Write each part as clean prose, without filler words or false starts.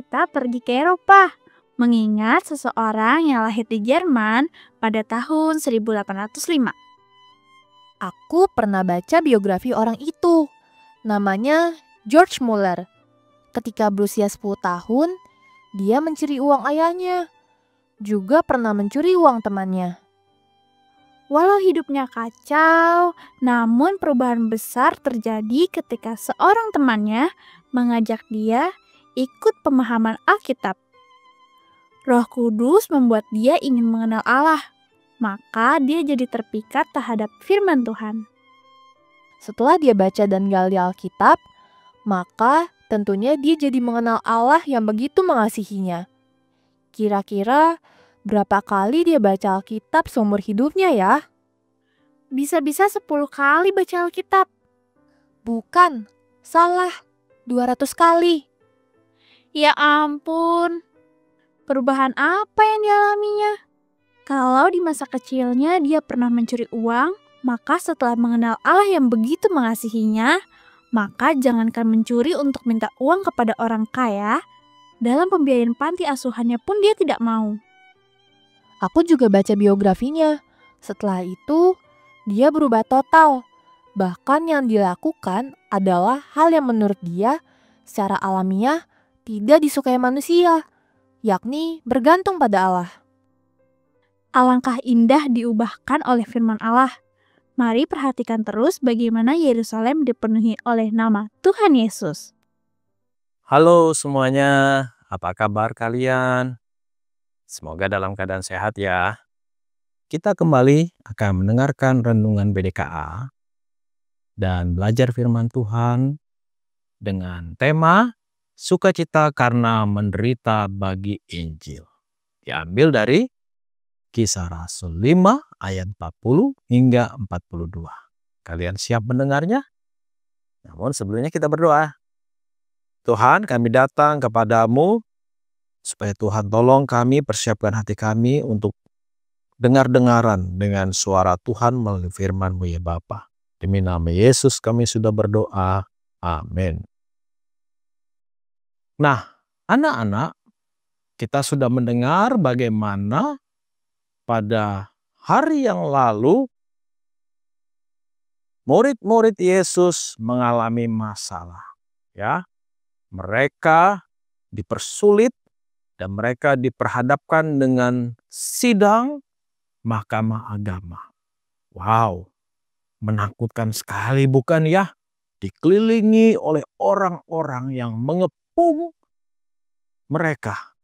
kita pergi ke Eropa, mengingat seseorang yang lahir di Jerman pada tahun 1805. Aku pernah baca biografi orang itu. Namanya George Muller. Ketika berusia 10 tahun, dia mencuri uang ayahnya. Juga pernah mencuri uang temannya. Walau hidupnya kacau, namun perubahan besar terjadi ketika seorang temannya mengajak dia ikut pemahaman Alkitab. Roh Kudus membuat dia ingin mengenal Allah, maka dia jadi terpikat terhadap firman Tuhan. Setelah dia baca dan gali Alkitab, maka tentunya dia jadi mengenal Allah yang begitu mengasihinya. Kira-kira berapa kali dia baca Alkitab seumur hidupnya ya? Bisa-bisa 10 kali baca Alkitab. Bukan, salah. 200 kali. Ya ampun, perubahan apa yang dialaminya? Kalau di masa kecilnya dia pernah mencuri uang, maka setelah mengenal Allah yang begitu mengasihinya, maka jangankan mencuri untuk minta uang kepada orang kaya, dalam pembiayaan panti asuhannya pun dia tidak mau. Aku juga baca biografinya. Setelah itu, dia berubah total. Bahkan yang dilakukan adalah hal yang menurut dia secara alamiah tidak disukai manusia, yakni bergantung pada Allah. Alangkah indah diubahkan oleh firman Allah. Mari perhatikan terus bagaimana Yerusalem dipenuhi oleh nama Tuhan Yesus. Halo semuanya, apa kabar kalian? Semoga dalam keadaan sehat ya. Kita kembali akan mendengarkan renungan BDKA dan belajar firman Tuhan dengan tema Sukacita karena menderita bagi Injil. Diambil dari Kisah Rasul 5 ayat 40 hingga 42. Kalian siap mendengarnya? Namun sebelumnya kita berdoa. Tuhan, kami datang kepadamu supaya Tuhan tolong kami, persiapkan hati kami untuk dengar-dengaran dengan suara Tuhan melalui firman-Mu ya Bapa. Demi nama Yesus kami sudah berdoa. Amin. Nah, anak-anak, kita sudah mendengar bagaimana pada hari yang lalu murid-murid Yesus mengalami masalah. Ya, mereka dipersulit dan mereka diperhadapkan dengan sidang mahkamah agama. Wow, menakutkan sekali bukan ya? Dikelilingi oleh orang-orang yang mengepung mereka.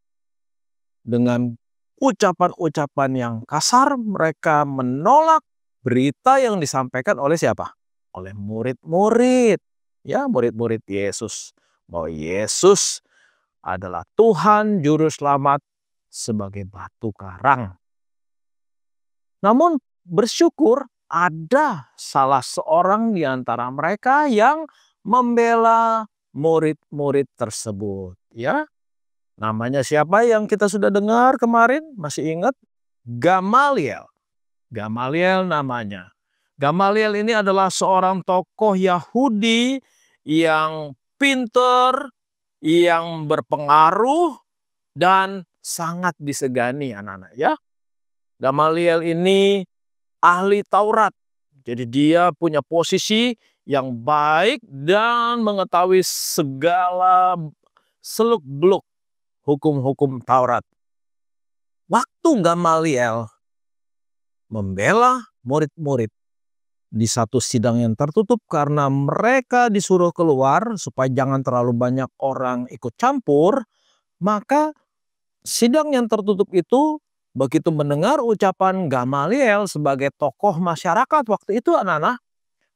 Dengan ucapan-ucapan yang kasar, mereka menolak berita yang disampaikan oleh siapa? Oleh murid-murid. Ya, murid-murid Yesus. Bahwa Yesus adalah Tuhan Juru Selamat sebagai batu karang. Namun bersyukur ada salah seorang di antara mereka yang membela murid-murid tersebut. Ya, namanya siapa yang kita sudah dengar kemarin? Masih ingat? Gamaliel. Gamaliel namanya. Gamaliel ini adalah seorang tokoh Yahudi yang pinter, yang berpengaruh, dan sangat disegani anak-anak ya. Gamaliel ini ahli Taurat. Jadi dia punya posisi yang baik dan mengetahui segala seluk-beluk hukum-hukum Taurat. Waktu Gamaliel membela murid-murid di satu sidang yang tertutup karena mereka disuruh keluar supaya jangan terlalu banyak orang ikut campur, maka sidang yang tertutup itu begitu mendengar ucapan Gamaliel sebagai tokoh masyarakat waktu itu anak-anak,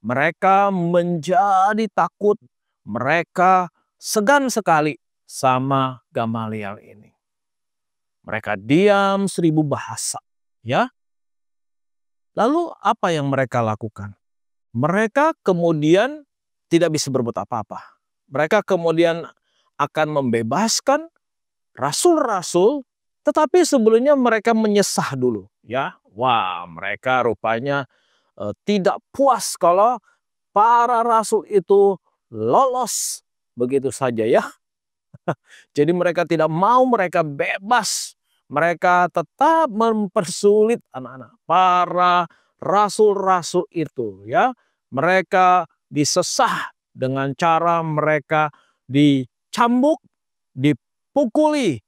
mereka menjadi takut, mereka segan sekali sama Gamaliel ini. Mereka diam 1000 bahasa, ya. Lalu apa yang mereka lakukan? Mereka kemudian tidak bisa berbuat apa-apa. Mereka kemudian akan membebaskan rasul-rasul, tetapi sebelumnya mereka menyesah dulu, ya. Wah, mereka rupanya tidak puas kalau para rasul itu lolos begitu saja ya. Jadi mereka tidak mau, mereka bebas. Mereka tetap mempersulit anak-anak. Para rasul-rasul itu, ya, mereka disesah dengan cara mereka dicambuk, dipukuli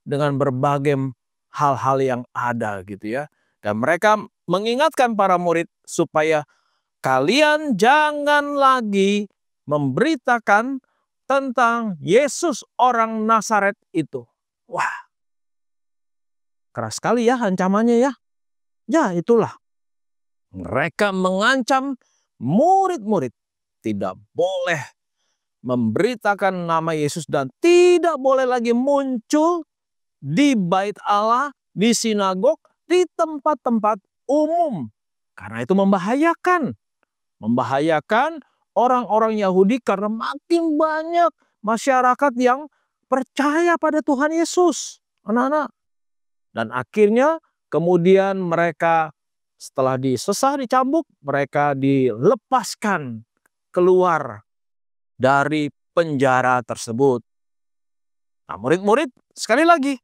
dengan berbagai hal-hal yang ada gitu ya. Dan mereka mengingatkan para murid supaya kalian jangan lagi memberitakan tentang Yesus orang Nazaret itu. Wah, keras sekali ya ancamannya ya. Ya itulah. Mereka mengancam murid-murid tidak boleh memberitakan nama Yesus dan tidak boleh lagi muncul di bait Allah, di sinagog, di tempat-tempat umum. Karena itu membahayakan. Membahayakan orang-orang Yahudi karena makin banyak masyarakat yang percaya pada Tuhan Yesus. Anak-anak. Dan akhirnya kemudian mereka setelah disesah, dicambuk, mereka dilepaskan keluar dari penjara tersebut. Nah, murid-murid sekali lagi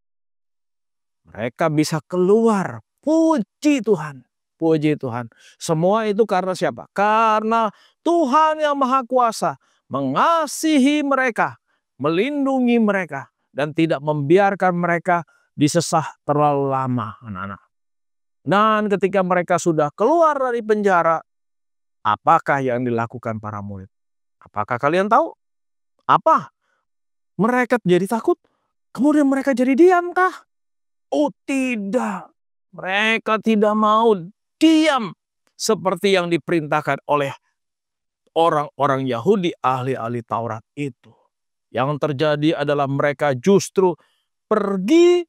mereka bisa keluar. Puji Tuhan. Puji Tuhan. Semua itu karena siapa? Karena Tuhan yang Maha Kuasa mengasihi mereka, melindungi mereka, dan tidak membiarkan mereka disesah terlalu lama, anak-anak. Dan ketika mereka sudah keluar dari penjara, apakah yang dilakukan para murid? Apakah kalian tahu? Apa? Mereka jadi takut, kemudian mereka jadi diam kah? Oh tidak. Mereka tidak mau diam seperti yang diperintahkan oleh orang-orang Yahudi, ahli-ahli Taurat itu. Yang terjadi adalah mereka justru pergi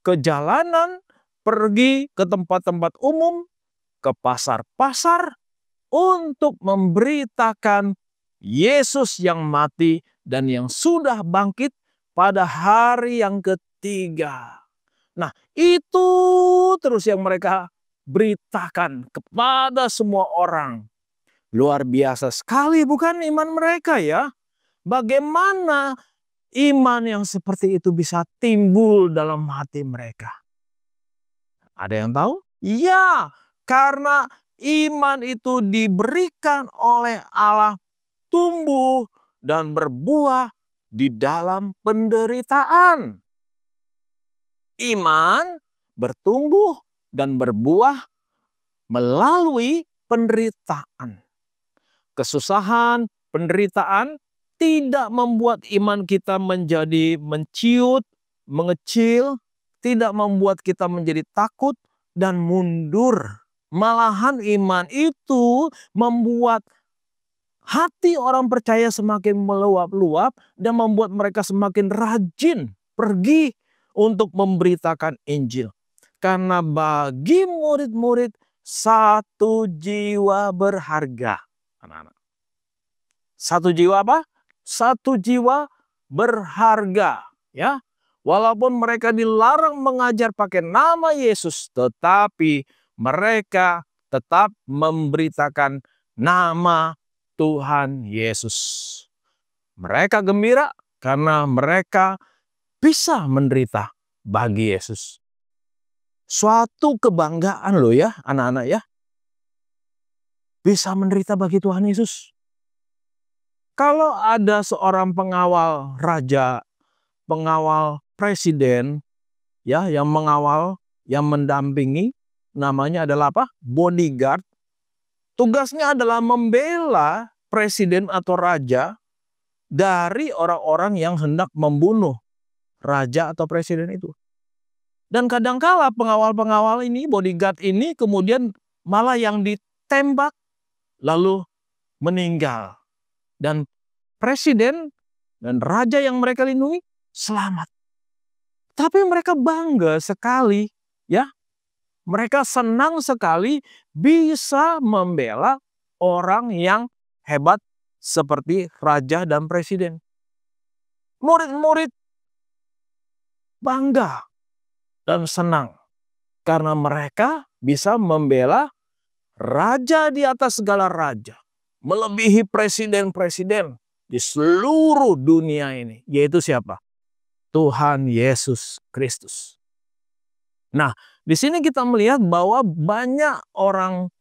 ke jalanan, pergi ke tempat-tempat umum, ke pasar-pasar untuk memberitakan Yesus yang mati dan yang sudah bangkit pada hari yang ketiga. Nah, itu terus yang mereka beritakan kepada semua orang. Luar biasa sekali bukan iman mereka ya? Bagaimana iman yang seperti itu bisa timbul dalam hati mereka? Ada yang tahu? Ya, karena iman itu diberikan oleh Allah tumbuh dan berbuah di dalam penderitaan. Iman bertumbuh dan berbuah melalui penderitaan. Kesusahan, penderitaan tidak membuat iman kita menjadi menciut, mengecil, tidak membuat kita menjadi takut dan mundur. Malahan iman itu membuat hati orang percaya semakin meluap-luap dan membuat mereka semakin rajin pergi untuk memberitakan Injil. Karena bagi murid-murid satu jiwa berharga. Anak-anak. Satu jiwa apa? Satu jiwa berharga. Ya, walaupun mereka dilarang mengajar pakai nama Yesus, tetapi mereka tetap memberitakan nama Tuhan Yesus. Mereka gembira karena mereka bisa menderita bagi Yesus. Suatu kebanggaan loh ya anak-anak ya. Bisa menderita bagi Tuhan Yesus. Kalau ada seorang pengawal raja, pengawal presiden ya yang mengawal, yang mendampingi, namanya adalah apa? Bodyguard. Tugasnya adalah membela presiden atau raja dari orang-orang yang hendak membunuh raja atau presiden itu. Dan kadangkala pengawal-pengawal ini, bodyguard ini kemudian malah yang ditembak lalu meninggal. Dan presiden dan raja yang mereka lindungi selamat. Tapi mereka bangga sekali ya. Mereka senang sekali bisa membela orang yang hebat seperti raja dan presiden. Murid-murid bangga dan senang karena mereka bisa membela raja di atas segala raja, melebihi presiden-presiden di seluruh dunia ini. Yaitu siapa? Tuhan Yesus Kristus. Nah, di sini kita melihat bahwa banyak orang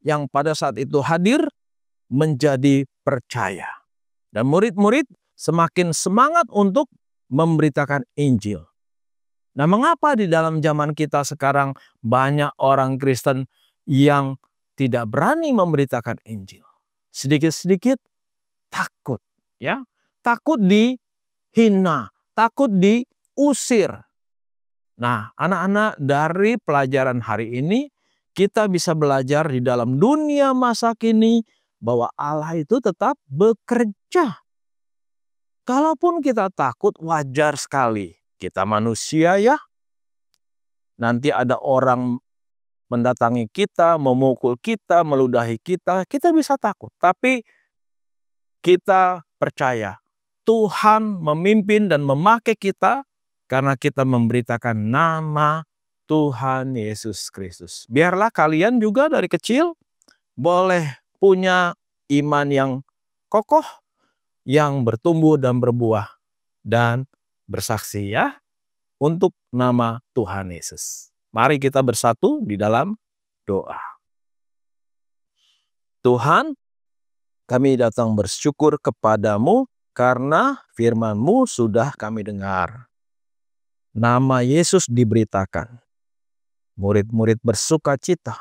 yang pada saat itu hadir menjadi percaya. Dan murid-murid semakin semangat untuk memberitakan Injil. Nah, mengapa di dalam zaman kita sekarang banyak orang Kristen yang tidak berani memberitakan Injil? Sedikit-sedikit takut, ya. Takut dihina, takut diusir. Nah, anak-anak, dari pelajaran hari ini kita bisa belajar di dalam dunia masa kini bahwa Allah itu tetap bekerja. Kalaupun kita takut, wajar sekali. Kita manusia ya. Nanti ada orang mendatangi kita, memukul kita, meludahi kita. Kita bisa takut. Tapi kita percaya Tuhan memimpin dan memakai kita karena kita memberitakan nama Tuhan Yesus Kristus. Biarlah kalian juga dari kecil boleh punya iman yang kokoh, yang bertumbuh dan berbuah dan bersaksi ya untuk nama Tuhan Yesus. Mari kita bersatu di dalam doa. Tuhan, kami datang bersyukur kepadamu karena firman-Mu sudah kami dengar. Nama Yesus diberitakan. Murid-murid bersuka cita.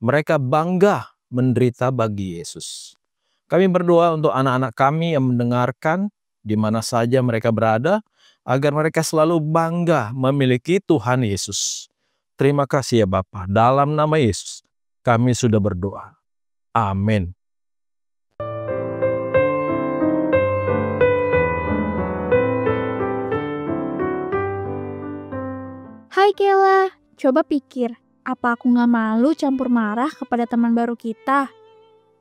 Mereka bangga menderita bagi Yesus. Kami berdoa untuk anak-anak kami yang mendengarkan di mana saja mereka berada, agar mereka selalu bangga memiliki Tuhan Yesus. Terima kasih ya Bapa. Dalam nama Yesus kami sudah berdoa. Amin. Hai Kela, coba pikir, apa aku gak malu campur marah kepada teman baru kita?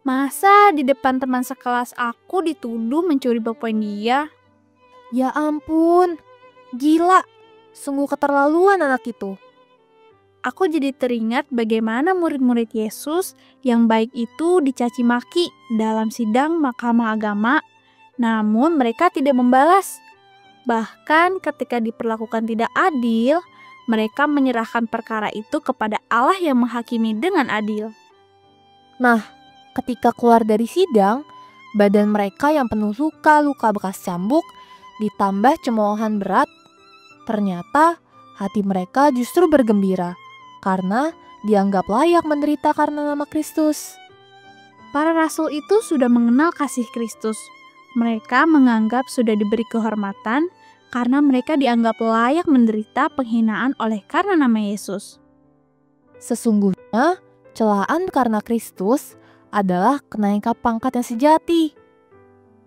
Masa di depan teman sekelas aku dituduh mencuri ballpoint dia? Ya ampun, gila, sungguh keterlaluan anak itu. Aku jadi teringat bagaimana murid-murid Yesus yang baik itu dicaci maki dalam sidang mahkamah agama, namun mereka tidak membalas. Bahkan ketika diperlakukan tidak adil, mereka menyerahkan perkara itu kepada Allah yang menghakimi dengan adil. Nah, ketika keluar dari sidang, badan mereka yang penuh luka bekas cambuk, ditambah cemoohan berat, ternyata hati mereka justru bergembira karena dianggap layak menderita karena nama Kristus. Para rasul itu sudah mengenal kasih Kristus. Mereka menganggap sudah diberi kehormatan karena mereka dianggap layak menderita penghinaan oleh karena nama Yesus. Sesungguhnya, celaan karena Kristus adalah kenaikan pangkat yang sejati.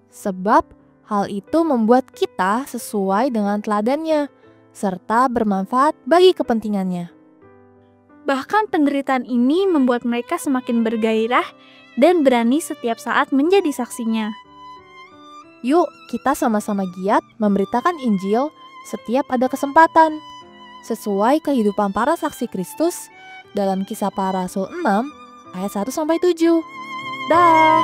Sebab hal itu membuat kita sesuai dengan teladannya, serta bermanfaat bagi kepentingannya. Bahkan penderitaan ini membuat mereka semakin bergairah dan berani setiap saat menjadi saksinya. Yuk, kita sama-sama giat memberitakan Injil setiap ada kesempatan, sesuai kehidupan para saksi Kristus dalam Kisah Para Rasul 6 ayat 1-7. Dah.